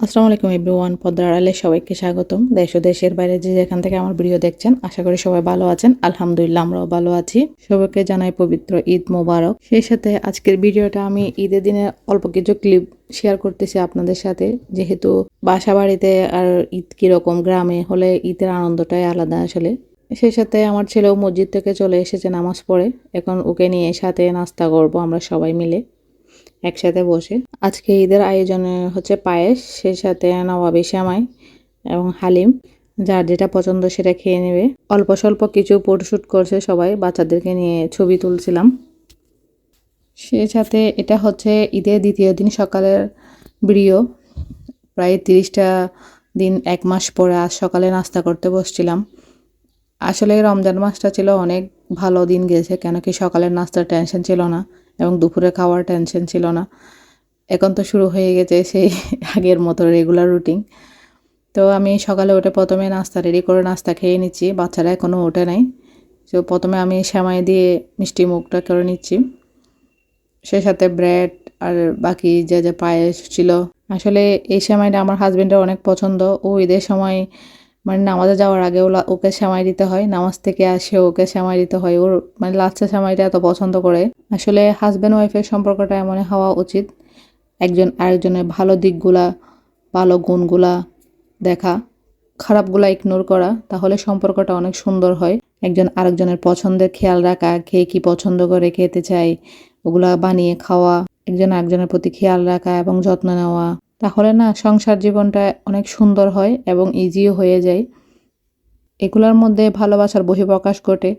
আসসালামু আলাইকুম এভরিওয়ান, পদ্মার আড়ালে সবাইকে স্বাগতম। দেশ ও দেশের বাইরে যে যেখান থেকে আমার ভিডিও দেখছেন, আশা করি সবাই ভালো আছেন। আলহামদুলিল্লাহ, আমরাও ভালো আছি। সবাইকে জানাই পবিত্র ঈদ মোবারক। সেই সাথে আজকের ভিডিওটা আমি ঈদের দিনে অল্প কিছু ক্লিপ শেয়ার করতেছি আপনাদের সাথে। যেহেতু বাসা বাড়িতে আর ঈদ কীরকম, গ্রামে হলে ঈদের আনন্দটাই আলাদা আসলে। সেই সাথে আমার ছেলেও মসজিদ থেকে চলে এসেছে নামাজ পড়ে। এখন ওকে নিয়ে সাথে নাস্তা করব আমরা সবাই মিলে একসাথে বসে। আজকে ঈদের আয়োজনে হচ্ছে পায়েস, সেই সাথে নবাবী সেমাই এবং হালিম। যার যেটা পছন্দ সেটা খেয়ে নেবে। অল্প স্বল্প কিছু ফটোশ্যুট করছে সবাই, বাচ্চাদেরকে নিয়ে ছবি তুলছিলাম। সেই সাথে এটা হচ্ছে ঈদের দ্বিতীয় দিন সকালের ভিডিও। প্রায় 30টা দিন, 1 মাস পরে আজ সকালে নাস্তা করতে বসছিলাম। আসলে রমজান মাসটা ছিল অনেক ভালো দিন গেছে, কেন কি সকালের নাস্তার টেনশন ছিল না এবং দুপুরে খাওয়ার টেনশন ছিল না। এখন তো শুরু হয়ে গেছে সেই আগের মতো রেগুলার রুটিন। তো আমি সকালে উঠে প্রথমে নাস্তা রেডি করে নাস্তা খেয়ে নিচ্ছি। বাচ্চারা এখনও ওঠে নাই। তো প্রথমে আমি সেমাই দিয়ে মিষ্টি মুখটা করে নিচ্ছি, সেই সাথে ব্রেড আর বাকি যে পায়েস ছিল। আসলে এই সেমাইটা আমার হাজবেন্ডের অনেক পছন্দ। ও ঈদের সময় মানে নামাজে যাওয়ার আগে ওকে সেমাই দিতে হয়, নামাজ থেকে আসে ওকে সেমাই দিতে হয়। ওর মানে লাচ্ছা সেমাইটা এত পছন্দ করে। আসলে হাজব্যান্ড ওয়াইফের সম্পর্কটা এমন হওয়া উচিত, একজন আরেকজনের ভালো দিকগুলা, ভালো গুণগুলা দেখা, খারাপগুলা ইগনোর করা, তাহলে সম্পর্কটা অনেক সুন্দর হয়। একজন আরেকজনের পছন্দের খেয়াল রাখা, কে কি পছন্দ করে খেতে চায় ওগুলা বানিয়ে খাওয়া, একজন আরেকজনের প্রতি খেয়াল রাখা এবং যত্ন নেওয়া, তাহলে না সংসার জীবনটা অনেক সুন্দর হয় এবং ইজিও হয়ে যায়। এগুলোর মধ্যে ভালোবাসার বহিঃপ্রকাশ ঘটে।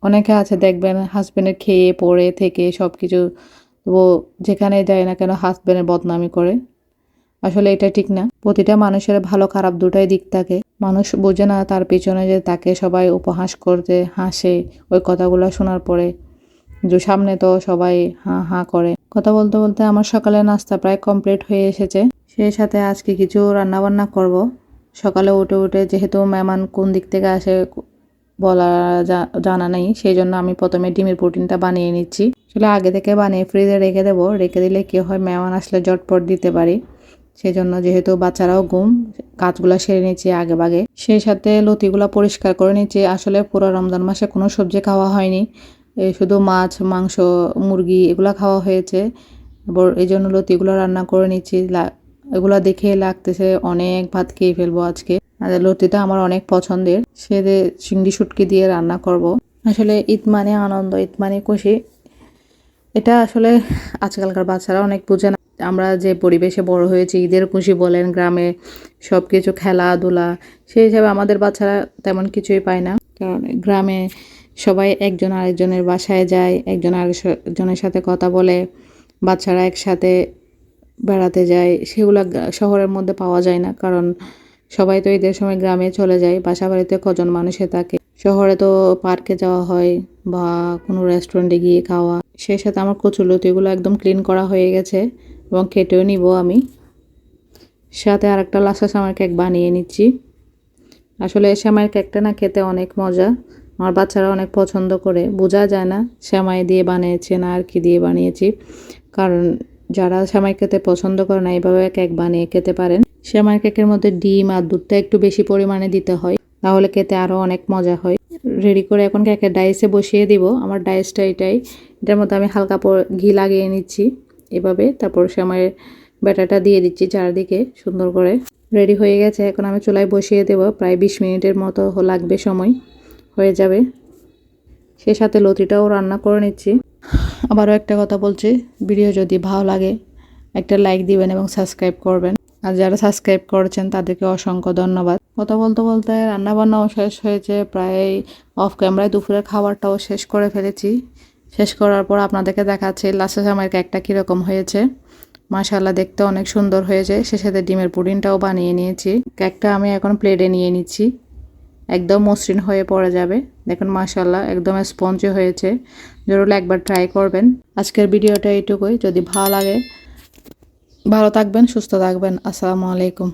অনেকে আছে দেখবেন হাজব্যান্ডের খেয়ে পড়ে থেকে সব কিছু, ও যেখানে যায় না কেন হাজব্যান্ডের বদনামি করে। আসলে এটা ঠিক না। প্রতিটা মানুষের ভালো খারাপ দুটাই দিক থাকে। মানুষ বোঝে না তার পেছনে যে তাকে সবাই উপহাস করতে হাসে, ওই কথাগুলো শোনার পরে যে সামনে তো সবাই হাঁ হাঁ করে। কথা বলতে বলতে আমার সকালে নাস্তা প্রায় কমপ্লিট হয়ে এসেছে। সেই সাথে আজকে কিছু রান্নাবান্না করব। সকালে উঠে উঠে যেহেতু মেহমান কোন দিক থেকে আসে বলা জানা নেই, সেই জন্য আমি প্রথমে ডিমের প্রোটিনটা বানিয়ে নিচ্ছি। আসলে আগে থেকে বানিয়ে ফ্রিজে রেখে দেবো, রেখে দিলে কি হয় মেহমান আসলে ঝটপট দিতে পারি। সেই জন্য যেহেতু বাচ্চারাও ঘুম, কাজগুলো সেরে নিচ্ছি আগে ভাগে। সেই সাথে লতিগুলো পরিষ্কার করে নিচ্ছি। আসলে পুরো রমজান মাসে কোনো সবজি খাওয়া হয়নি, শুধু মাছ মাংস মুরগি এগুলো খাওয়া হয়েছে। এবার এই জন্য লতিগুলো রান্না করে নিচ্ছি। এগুলো দেখে লাগতেছে অনেক ভাত খেয়ে ফেলবো আজকে। আর লতিটা আমার অনেক পছন্দের, সে চিংড়ি শুটকি দিয়ে রান্না করব। আসলে ঈদ মানে আনন্দ, ঈদ মানে খুশি। এটা আসলে আজকালকার বাচ্চারা অনেক বোঝে না। আমরা যে পরিবেশে বড় হয়েছি, ঈদের খুশি বলেন, গ্রামে সব কিছু খেলাধুলা, সেই হিসাবে আমাদের বাচ্চারা তেমন কিছুই পায় না। কারণ গ্রামে সবাই একজন আরেকজনের বাসায় যায়, একজন আরেকজনের সাথে কথা বলে, বাচ্চারা একসাথে বেড়াতে যায়। সেগুলো শহরের মধ্যে পাওয়া যায় না, কারণ সবাই তো ঈদের সময় গ্রামে চলে যায়। বাসা বাড়িতে কজন মানুষে থাকে। শহরে তো পার্কে যাওয়া হয় বা কোনো রেস্টুরেন্টে গিয়ে খাওয়া। সেই সাথে আমার কচুলতিগুলো একদম ক্লিন করা হয়ে গেছে এবং কেটেও নিব আমি। সাথে আরেকটা লাচ্ছা সেমাই কেক বানিয়ে নিচ্ছি। আসলে সেমাই কেকটা না খেতে অনেক মজা, আমার বাচ্চারা অনেক পছন্দ করে। বোঝা যায় না সেমাই দিয়ে বানিয়েছি না আর কি দিয়ে বানিয়েছি, কারণ যারা সেমাই খেতে পছন্দ করে না এইভাবে কেক বানিয়ে খেতে পারেন। সেমাই কেকের মধ্যে ডিম আর দুধটা একটু বেশি পরিমাণে দিতে হয়, তাহলে খেতে আরও অনেক মজা হয়। রেডি করে এখন কেকের ডাইসে বসিয়ে দিব। আমার ডাইসটা এটাই, এটার মধ্যে আমি হালকা ঘি লাগিয়ে নিচ্ছি এভাবে। তারপর সেমাইয়ের ব্যাটারটা দিয়ে দিচ্ছি চারদিকে সুন্দর করে। রেডি হয়ে গেছে, এখন আমি চুলায় বসিয়ে দেব। প্রায় 20 মিনিটের মতো লাগবে সময়, হয়ে যাবে। সেই সাথে লতিটাও রান্না করে নিচ্ছি। আবারও একটা কথা বলছি, ভিডিও যদি ভালো লাগে একটা লাইক দিবেন এবং সাবস্ক্রাইব করবেন। আর যারা সাবস্ক্রাইব করেছেন তাদেরকে অসংখ্য ধন্যবাদ। কথা বলতে বলতে রান্নাবান্নাও শেষ হয়েছে, প্রায় অফ ক্যামেরায় দুপুরের খাবারটাও শেষ করে ফেলেছি। শেষ করার পর আপনাদেরকে দেখাচ্ছি লাচ্ছা সেমাইয়ের কেকটা কীরকম হয়েছে। মাশাআল্লাহ, দেখতে অনেক সুন্দর হয়েছে। সে সাথে ডিমের পুডিংটাও বানিয়ে নিয়েছি। কেকটা আমি এখন প্লেটে নিয়ে নিচ্ছি, একদম মসৃণ হয়ে পড়ে যাবে। দেখুন মাশাআল্লাহ, একদম স্পঞ্জি হয়েছে। জরুর একবার ট্রাই করবেন। আজকের ভিডিওটা এইটুকুই। যদি ভালো লাগে, ভালো থাকবেন, সুস্থ থাকবেন। আসসালামু আলাইকুম।